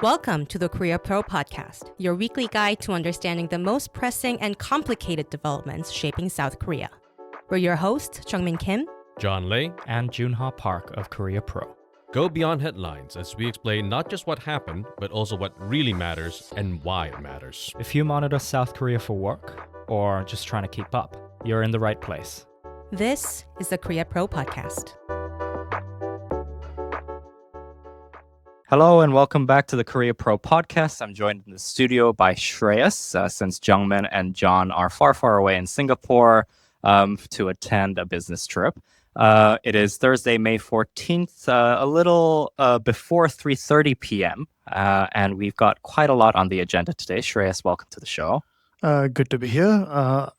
Welcome to the Korea Pro Podcast, your weekly guide to understanding the most pressing and complicated developments shaping South Korea. We're your hosts, Jeongmin Kim, John Lei, and Joon Ha Park of Korea Pro. Go beyond headlines as we explain not just what happened, but also what really matters and why it matters. If you monitor South Korea for work or just trying to keep up, you're in the right place. This is the Korea Pro Podcast. Hello and welcome back to the Korea Pro Podcast. I'm joined in the studio by Shreyas, since Jeongmin and John are far away in Singapore to attend a business trip. It is Thursday, May 14th, a little before 3:30 p.m., and we've got quite a lot on the agenda today. Shreyas, welcome to the show. Good to be here.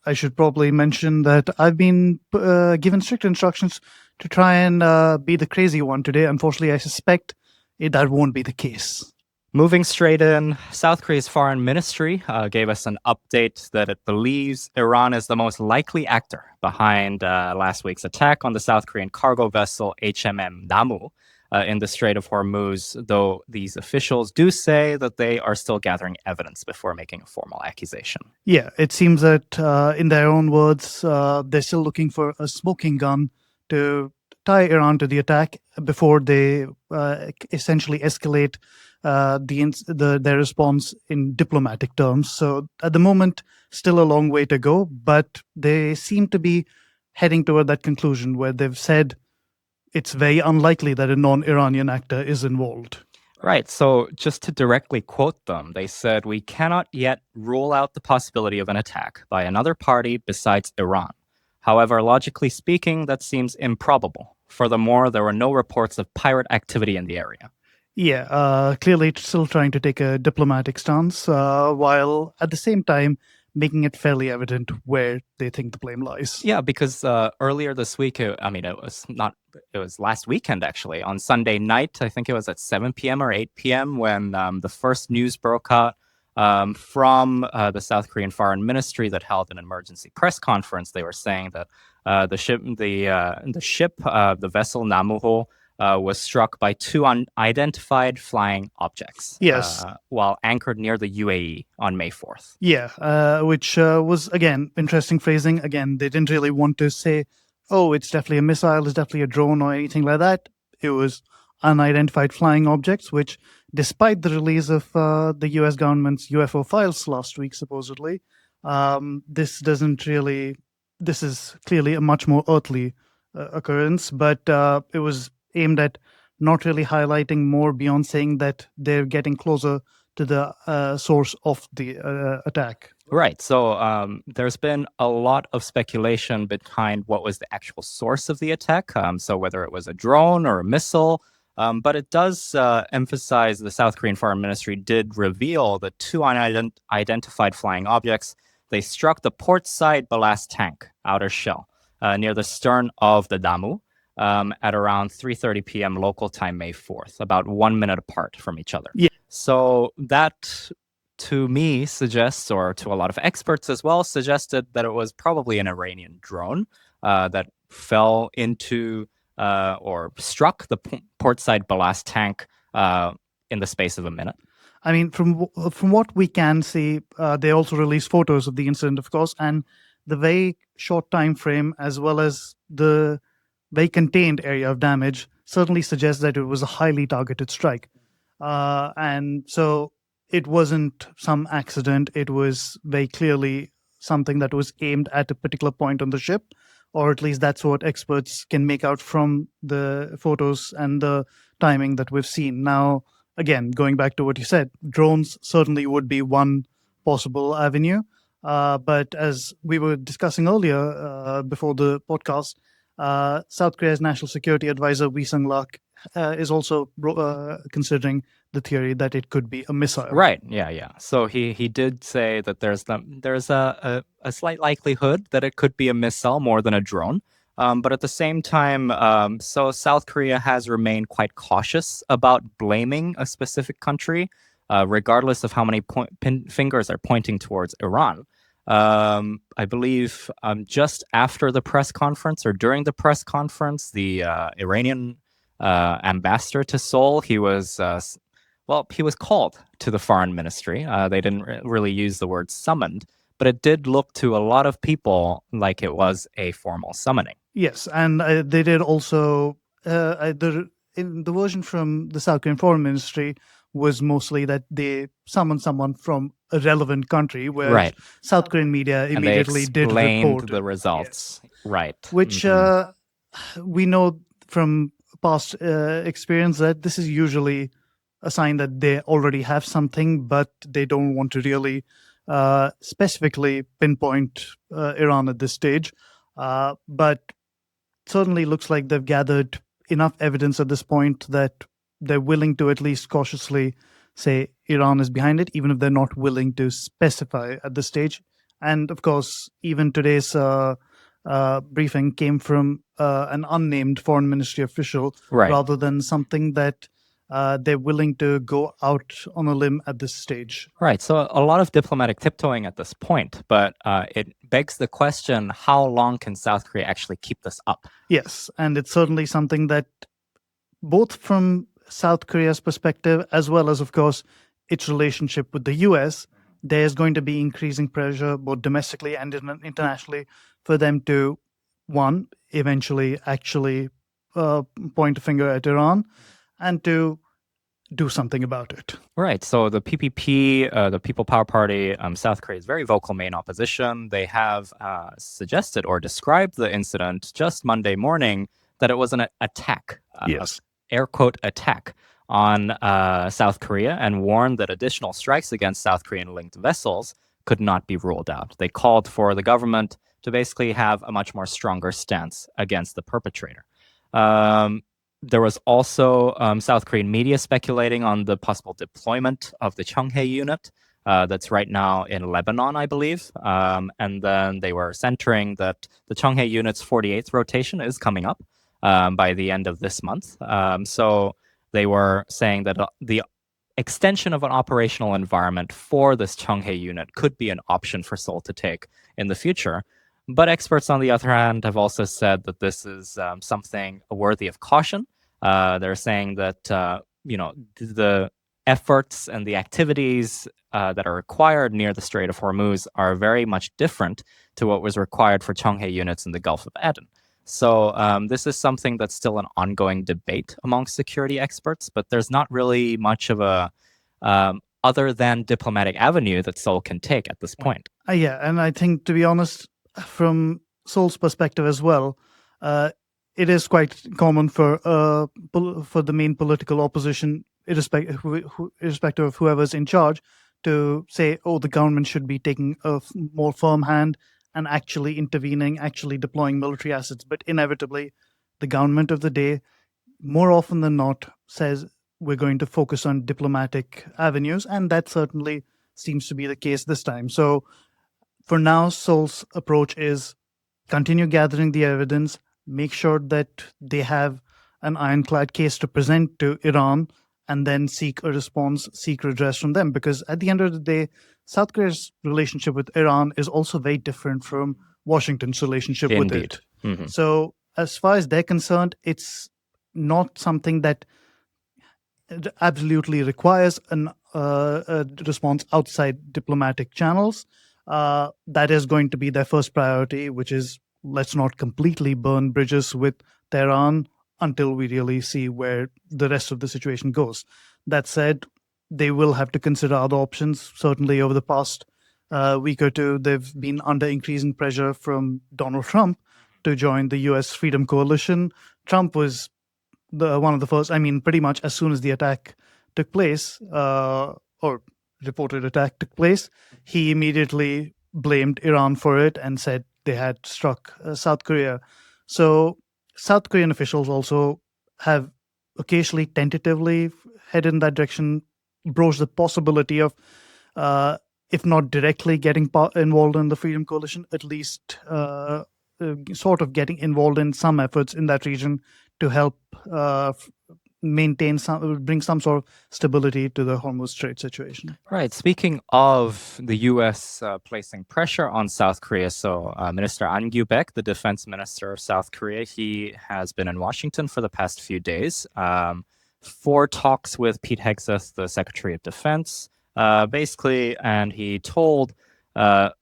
I should probably mention that I've been given strict instructions to try and be the crazy one today. Unfortunately, I suspect that won't be the case. Moving straight in, South Korea's foreign ministry gave us an update that it believes Iran is the most likely actor behind last week's attack on the South Korean cargo vessel HMM Namu in the Strait of Hormuz, though these officials do say that they are still gathering evidence before making a formal accusation. Yeah, it seems that in their own words, they're still looking for a smoking gun to tie Iran to the attack before they essentially escalate their response in diplomatic terms. So at the moment, still a long way to go, but they seem to be heading toward that conclusion where they've said it's very unlikely that a non-Iranian actor is involved. Right. So just to directly quote them, they said, "We cannot yet rule out the possibility of an attack by another party besides Iran. However, logically speaking, that seems improbable. Furthermore, there were no reports of pirate activity in the area." Yeah, clearly still trying to take a diplomatic stance, while at the same time making it fairly evident where they think the blame lies. Yeah, because earlier this week, it was last weekend actually, on Sunday night, I think it was at 7 p.m. or 8 p.m. when the first news broke out from the South Korean Foreign Ministry that held an emergency press conference. They were saying that the vessel Namu was struck by two unidentified flying objects. Yes. While anchored near the UAE on May 4th. Yeah, which was, again, interesting phrasing. Again, they didn't really want to say, oh, it's definitely a missile, it's definitely a drone or anything like that. It was unidentified flying objects, which, despite the release of the U.S. government's UFO files last week, supposedly, this is clearly a much more earthly occurrence, but it was aimed at not really highlighting more beyond saying that they're getting closer to the source of the attack. Right. So there's been a lot of speculation behind what was the actual source of the attack. So whether it was a drone or a missile. But it does emphasize the South Korean Foreign Ministry did reveal the two unidentified flying objects. They struck the port side ballast tank outer shell near the stern of the Namu at around 3:30 p.m. local time, May 4th, about 1 minute apart from each other. Yeah. So that, to me, suggests, or to a lot of experts as well, suggested that it was probably an Iranian drone that fell into or struck the portside ballast tank in the space of a minute. I mean, from what we can see, they also released photos of the incident, of course, and the very short time frame, as well as the very contained area of damage, certainly suggests that it was a highly targeted strike. And so it wasn't some accident. It was very clearly something that was aimed at a particular point on the ship, or at least that's what experts can make out from the photos and the timing that we've seen. Now, again, going back to what you said, drones certainly would be one possible avenue. But as we were discussing earlier before the podcast, South Korea's National Security Advisor Wee Sung-lak is also considering the theory that it could be a missile. Right. Yeah. So he did say that there's a slight likelihood that it could be a missile more than a drone. But at the same time, so South Korea has remained quite cautious about blaming a specific country, regardless of how many fingers are pointing towards Iran. I believe just after the press conference or during the press conference, the Iranian ambassador to Seoul, he was Well, he was called to the foreign ministry. They didn't really use the word summoned, but it did look to a lot of people like it was a formal summoning. Yes, and they did also in the version from the South Korean Foreign Ministry was mostly that they summoned someone from a relevant country, whereas Right. South Korean media And they immediately did explained report the results. Right. which we know from past experience that this is usually a sign that they already have something, but they don't want to really specifically pinpoint Iran at this stage. But certainly looks like they've gathered enough evidence at this point that they're willing to at least cautiously say Iran is behind it, even if they're not willing to specify at this stage. And of course, even today's briefing came from an unnamed foreign ministry official Right. rather than something that they're willing to go out on a limb at this stage. Right. So a lot of diplomatic tiptoeing at this point, but it begs the question, how long can South Korea actually keep this up? Yes, and it's certainly something that both from South Korea's perspective, as well as, of course, its relationship with the US, there's going to be increasing pressure both domestically and internationally for them to, one, eventually actually point a finger at Iran, and to do something about it. Right. So the PPP, the People Power Party, South Korea's very vocal main opposition, they have suggested or described the incident just Monday morning that it was an attack, Yes. air quote attack on South Korea, and warned that additional strikes against South Korean-linked vessels could not be ruled out. They called for the government to basically have a much more stronger stance against the perpetrator. There was also South Korean media speculating on the possible deployment of the Cheonghae unit that's right now in Lebanon, I believe. And then they were centering that the Cheonghae unit's 48th rotation is coming up by the end of this month. So they were saying that the extension of an operational environment for this Cheonghae unit could be an option for Seoul to take in the future. But experts, on the other hand, have also said that this is something worthy of caution. They're saying that the efforts and the activities that are required near the Strait of Hormuz are very much different to what was required for Cheonghae units in the Gulf of Aden. So this is something that's still an ongoing debate among security experts, but there's not really much of a other than diplomatic avenue that Seoul can take at this point. Yeah, and I think, to be honest, from Seoul's perspective as well, it is quite common for the main political opposition, irrespective of whoever's in charge, to say, oh, the government should be taking a more firm hand and actually intervening, actually deploying military assets. But inevitably, the government of the day, more often than not, says we're going to focus on diplomatic avenues, and that certainly seems to be the case this time. So for now, Seoul's approach is continue gathering the evidence, make sure that they have an ironclad case to present to Iran, and then seek a response, seek redress from them. Because at the end of the day, South Korea's relationship with Iran is also very different from Washington's relationship with it. Mm-hmm. So as far as they're concerned, it's not something that absolutely requires a response outside diplomatic channels. That is going to be their first priority, which is let's not completely burn bridges with Tehran until we really see where the rest of the situation goes. That said, they will have to consider other options. Certainly over the past week or two, they've been under increasing pressure from Donald Trump to join the U.S. Freedom Coalition. Trump was one of the first, pretty much as soon as the attack took place, or reported attack took place, he immediately blamed Iran for it and said they had struck South Korea. So South Korean officials also have occasionally tentatively headed in that direction, broached the possibility of, if not directly getting involved in the Freedom Coalition, at least sort of getting involved in some efforts in that region to help bring some sort of stability to the Hormuz Strait situation. Right. Speaking of the U.S. Placing pressure on South Korea, so Minister Ahn Gyu-back, the defense minister of South Korea, he has been in Washington for the past few days. for talks with Pete Hegseth, the Secretary of Defense, basically, and he told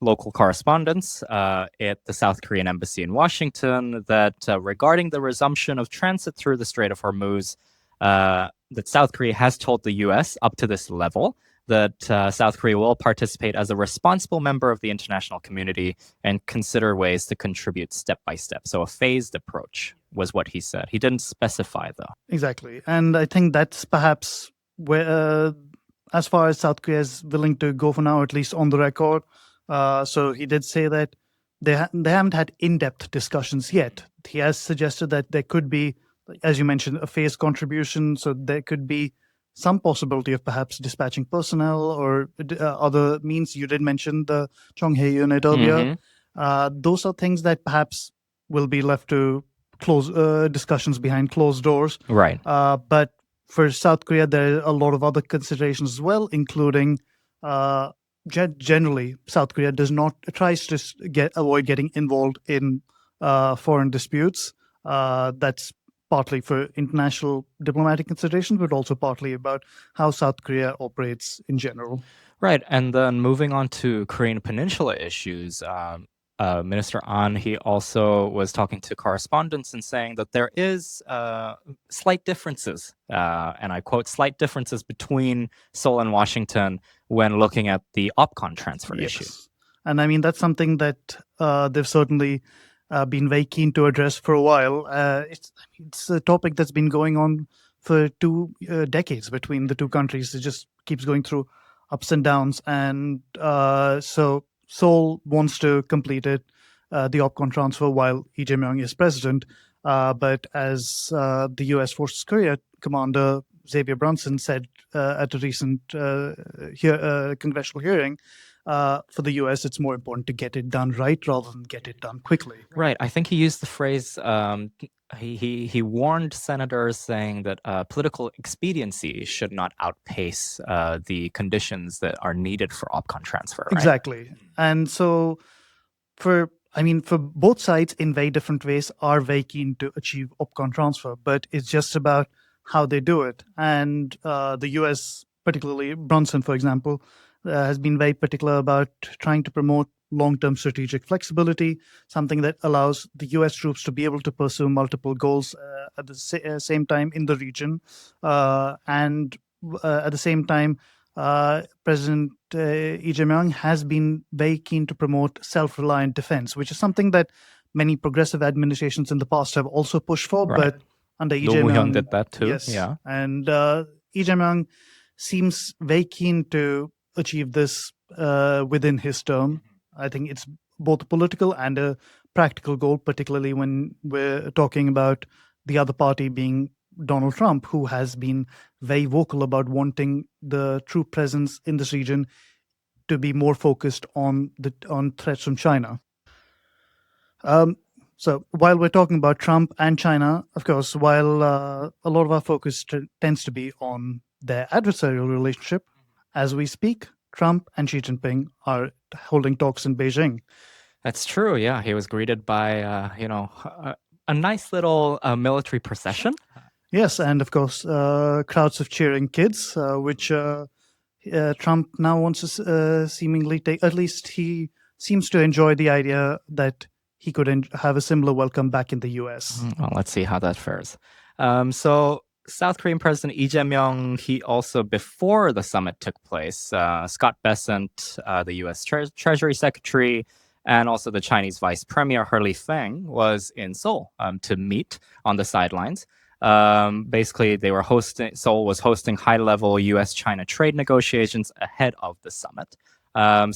local correspondents at the South Korean embassy in Washington that regarding the resumption of transit through the Strait of Hormuz, that South Korea has told the U.S. up to this level that South Korea will participate as a responsible member of the international community and consider ways to contribute step by step. So a phased approach was what he said. He didn't specify, though. Exactly. And I think that's perhaps where, as far as South Korea is willing to go for now, at least on the record. So he did say that they haven't had in-depth discussions yet. He has suggested that there could be, as you mentioned, a phased contribution. So there could be some possibility of perhaps dispatching personnel or other means. You did mention the Cheonghae unit earlier. Those are things that perhaps will be left to close discussions behind closed doors. Right. But for South Korea, there are a lot of other considerations as well, including generally South Korea tries to avoid getting involved in foreign disputes. That's partly for international diplomatic considerations, but also partly about how South Korea operates in general. Right. And then moving on to Korean Peninsula issues, Minister Ahn, he also was talking to correspondents and saying that there is slight differences, and I quote, slight differences between Seoul and Washington when looking at the OPCON transfer issue. And I mean, that's something that they've certainly been very keen to address for a while. It's a topic that's been going on for 2 decades between the two countries. It just keeps going through ups and downs. And so Seoul wants to complete it, the OPCON transfer, while Lee Jae Myung is president. But as the U.S. Forces Korea Commander Xavier Brunson said at a recent congressional hearing, for the U.S., it's more important to get it done right rather than get it done quickly. Right. I think he used the phrase, he warned senators saying that political expediency should not outpace the conditions that are needed for OPCON transfer. Right? Exactly. And so for both sides in very different ways are very keen to achieve OPCON transfer, but it's just about how they do it. And the U.S., particularly Brunson, for example, has been very particular about trying to promote long-term strategic flexibility, something that allows the U.S. troops to be able to pursue multiple goals at the same time in the region. And at the same time, President Lee Jae Myung has been very keen to promote self-reliant defense, which is something that many progressive administrations in the past have also pushed for. Right. But under Lee Jae Myung did that too. Yes. Yeah. And Lee Jae Myung seems very keen to achieve this within his term. I think it's both a political and a practical goal, particularly when we're talking about the other party being Donald Trump, who has been very vocal about wanting the troop presence in this region to be more focused on threats from China. So while we're talking about Trump and China, of course, while a lot of our focus tends to be on their adversarial relationship, as we speak, Trump and Xi Jinping are holding talks in Beijing. That's true. Yeah, he was greeted by a nice little military procession. Yes, and of course, crowds of cheering kids, which Trump now wants to seemingly take. At least he seems to enjoy the idea that he could have a similar welcome back in the U.S. Well, let's see how that fares. So South Korean President Lee Jae Myung, he also, before the summit took place, Scott Bessent, the U.S. Treasury Secretary, and also the Chinese Vice Premier Hurley Feng was in Seoul to meet on the sidelines. Basically, Seoul was hosting high-level U.S. China trade negotiations ahead of the summit.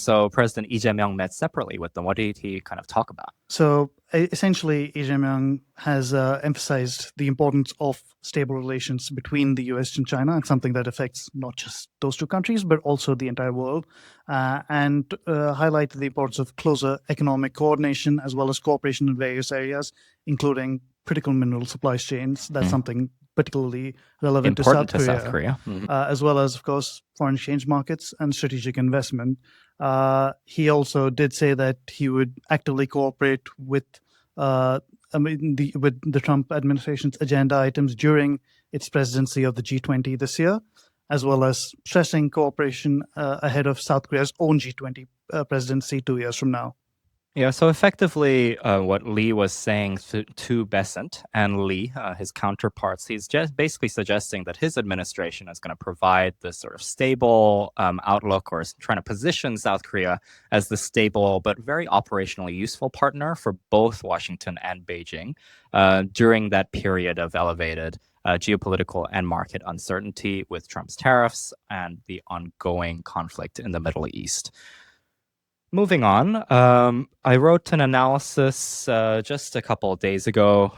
So President Lee Jae Myung met separately with them. What did he kind of talk about? So essentially, Lee Jae Myung has emphasized the importance of stable relations between the U.S. and China. It's something that affects not just those two countries, but also the entire world, and highlighted the importance of closer economic coordination as well as cooperation in various areas, including critical mineral supply chains. That's something particularly relevant Important to South Korea. As well as, of course, foreign exchange markets and strategic investment. He also did say that he would actively cooperate with the Trump administration's agenda items during its presidency of the G20 this year, as well as stressing cooperation ahead of South Korea's own G20 presidency 2 years from now. Yeah, so effectively, what Lee was saying to Besant and Lee, his counterparts, he's just basically suggesting that his administration is going to provide this sort of stable outlook, or is trying to position South Korea as the stable but very operationally useful partner for both Washington and Beijing during that period of elevated geopolitical and market uncertainty with Trump's tariffs and the ongoing conflict in the Middle East. Moving on, I wrote an analysis just a couple of days ago,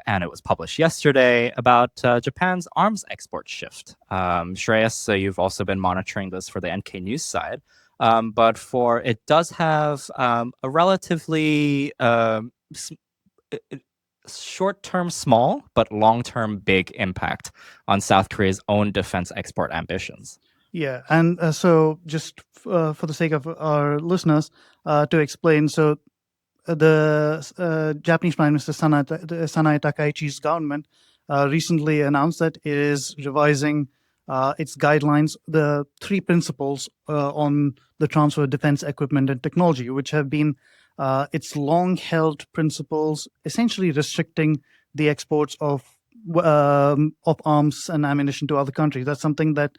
and it was published yesterday, about Japan's arms export shift. Shreyas, you've also been monitoring this for the NK News side, but it does have a relatively short-term small, but long-term big impact on South Korea's own defense export ambitions. Yeah, and so just for the sake of our listeners, to explain, so the Japanese Prime Minister Sanae Takaichi's government recently announced that it is revising its guidelines, the three principles on the transfer of defense equipment and technology, which have been its long-held principles, essentially restricting the exports of arms and ammunition to other countries. That's something that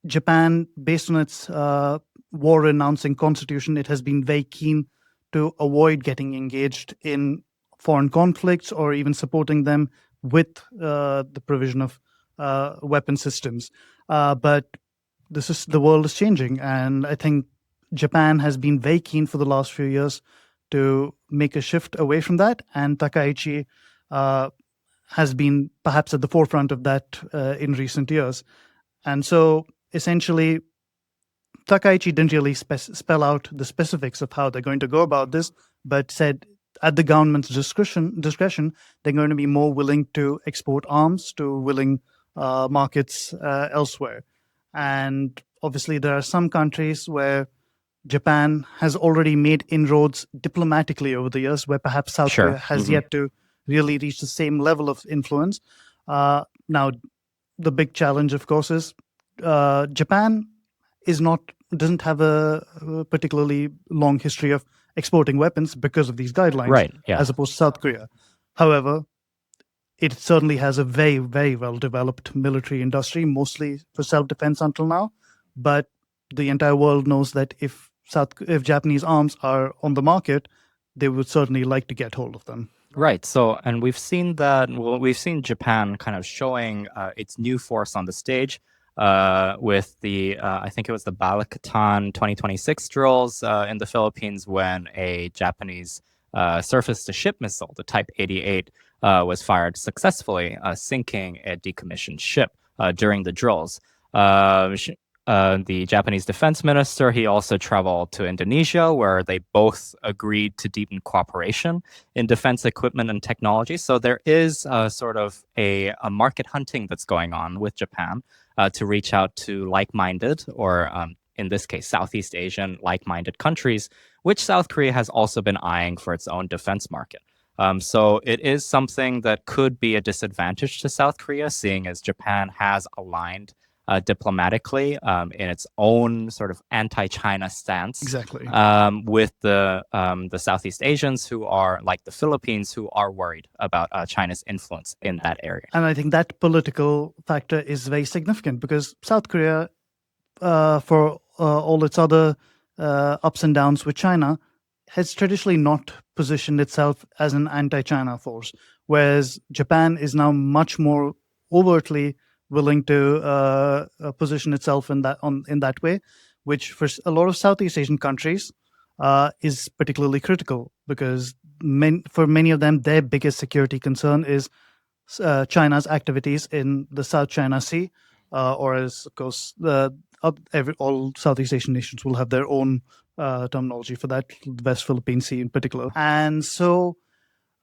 Japan, based on its war-renouncing constitution, it has been very keen to avoid getting engaged in foreign conflicts or even supporting them with the provision of weapon systems. But the world is changing, and I think Japan has been very keen for the last few years to make a shift away from that, and Takaichi has been perhaps at the forefront of that in recent years. And so essentially, Takaichi didn't really spell out the specifics of how they're going to go about this, but said at the government's discretion, they're going to be more willing to export arms to willing markets elsewhere. And obviously, there are some countries where Japan has already made inroads diplomatically over the years, where perhaps South Korea has yet to really reach the same level of influence. Now, the big challenge, of course, is Japan doesn't have a particularly long history of exporting weapons because of these guidelines, right? Yeah. As opposed to South Korea. However, it certainly has a very, very well-developed military industry, mostly for self-defense until now. But the entire world knows that if Japanese arms are on the market, they would certainly like to get hold of them. Right. So, and we've seen that. Well, we've seen Japan kind of showing its new force on the stage with the, I think it was the Balikatan 2026 drills in the Philippines, when a Japanese surface-to-ship missile, the Type 88, was fired successfully, sinking a decommissioned ship during the drills. The Japanese defense minister, he also traveled to Indonesia, where they both agreed to deepen cooperation in defense equipment and technology. So there is sort of a market hunting that's going on with Japan to reach out to like-minded, or in this case, Southeast Asian like-minded countries, which South Korea has also been eyeing for its own defense market. So it is something that could be a disadvantage to South Korea, seeing as Japan has aligned diplomatically in its own sort of anti-China stance, exactly, with the Southeast Asians, who are like the Philippines, who are worried about China's influence in that area. And I think that political factor is very significant, because South Korea, for all its other ups and downs with China, has traditionally not positioned itself as an anti-China force, whereas Japan is now much more overtly willing to position itself in that way, which for a lot of Southeast Asian countries is particularly critical, because for many of them, their biggest security concern is China's activities in the South China Sea, or as, of course, all Southeast Asian nations will have their own terminology for that, the West Philippine Sea in particular. And so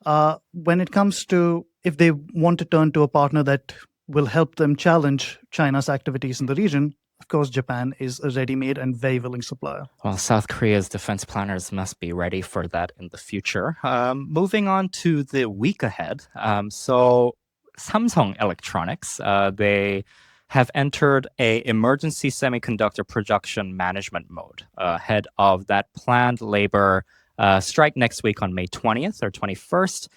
when it comes to, if they want to turn to a partner that will help them challenge China's activities in the region, of course, Japan is a ready-made and very willing supplier. Well, South Korea's defense planners must be ready for that in the future. Moving on to the week ahead. So Samsung Electronics. They have entered a emergency semiconductor production management mode ahead of that planned labor strike next week on May 20th or 21st,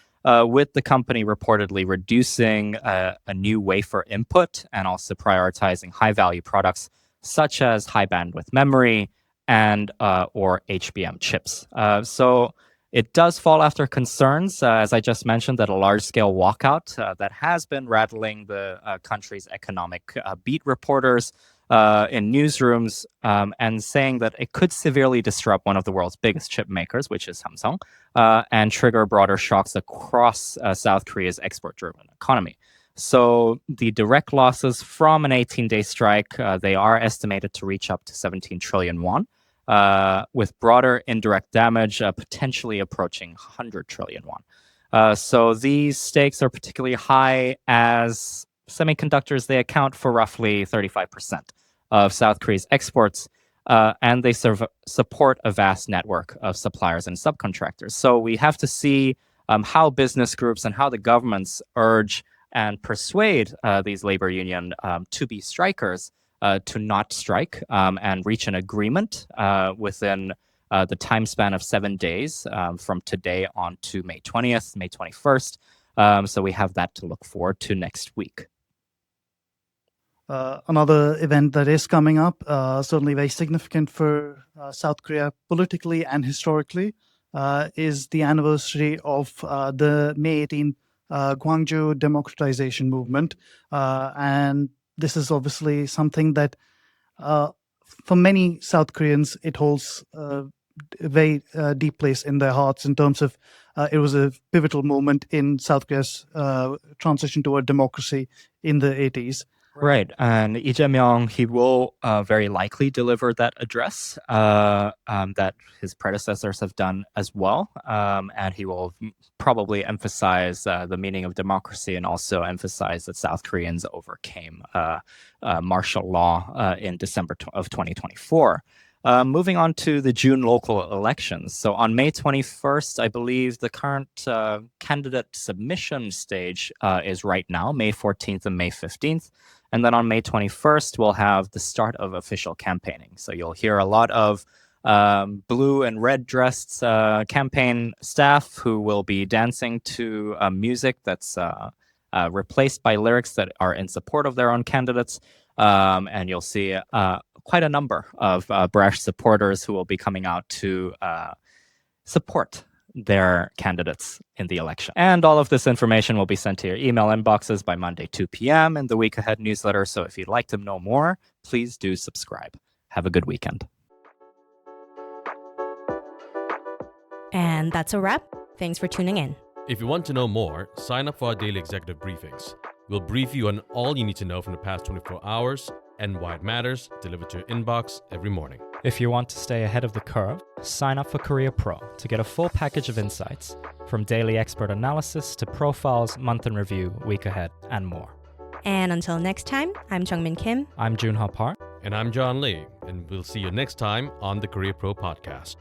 with the company reportedly reducing a new wafer input and also prioritizing high-value products such as high bandwidth memory and or HBM chips. So it does fall after concerns, as I just mentioned, that a large-scale walkout that has been rattling the country's economic beat reporters in newsrooms and saying that it could severely disrupt one of the world's biggest chip makers, which is Samsung, and trigger broader shocks across South Korea's export-driven economy. So the direct losses from an 18-day strike, they are estimated to reach up to 17 trillion won. With broader indirect damage potentially approaching 100 trillion won. So these stakes are particularly high as semiconductors, they account for roughly 35% of South Korea's exports, and they support a vast network of suppliers and subcontractors. So we have to see how business groups and how the governments urge and persuade these labor union to be strikers to not strike and reach an agreement within the time span of 7 days from today on to May 20th, May 21st. So we have that to look forward to next week. Another event that is coming up, certainly very significant for South Korea politically and historically, is the anniversary of the May 18 Gwangju democratization movement. And this is obviously something that, for many South Koreans, it holds a very deep place in their hearts in terms of it was a pivotal moment in South Korea's transition toward democracy in the 80s. Right. And Lee Jae Myung, he will very likely deliver that address that his predecessors have done as well. And he will probably emphasize the meaning of democracy and also emphasize that South Koreans overcame martial law in December of 2024. Moving on to the June local elections. So on May 21st, I believe the current candidate submission stage is right now, May 14th and May 15th. And then on May 21st, we'll have the start of official campaigning. So you'll hear a lot of blue and red dressed campaign staff who will be dancing to music that's replaced by lyrics that are in support of their own candidates. And you'll see quite a number of brash supporters who will be coming out to support their candidates in the election. And all of this information will be sent to your email inboxes by Monday, 2 p.m. in the Week Ahead newsletter. So if you'd like to know more, please do subscribe. Have a good weekend. And that's a wrap. Thanks for tuning in. If you want to know more, sign up for our daily executive briefings. We'll brief you on all you need to know from the past 24 hours and why it matters, delivered to your inbox every morning. If you want to stay ahead of the curve, sign up for Korea Pro to get a full package of insights, from daily expert analysis to profiles, month in review, week ahead, and more. And until next time, I'm Jeongmin Kim. I'm Joon Ha Park. And I'm John Lee, and we'll see you next time on the Korea Pro Podcast.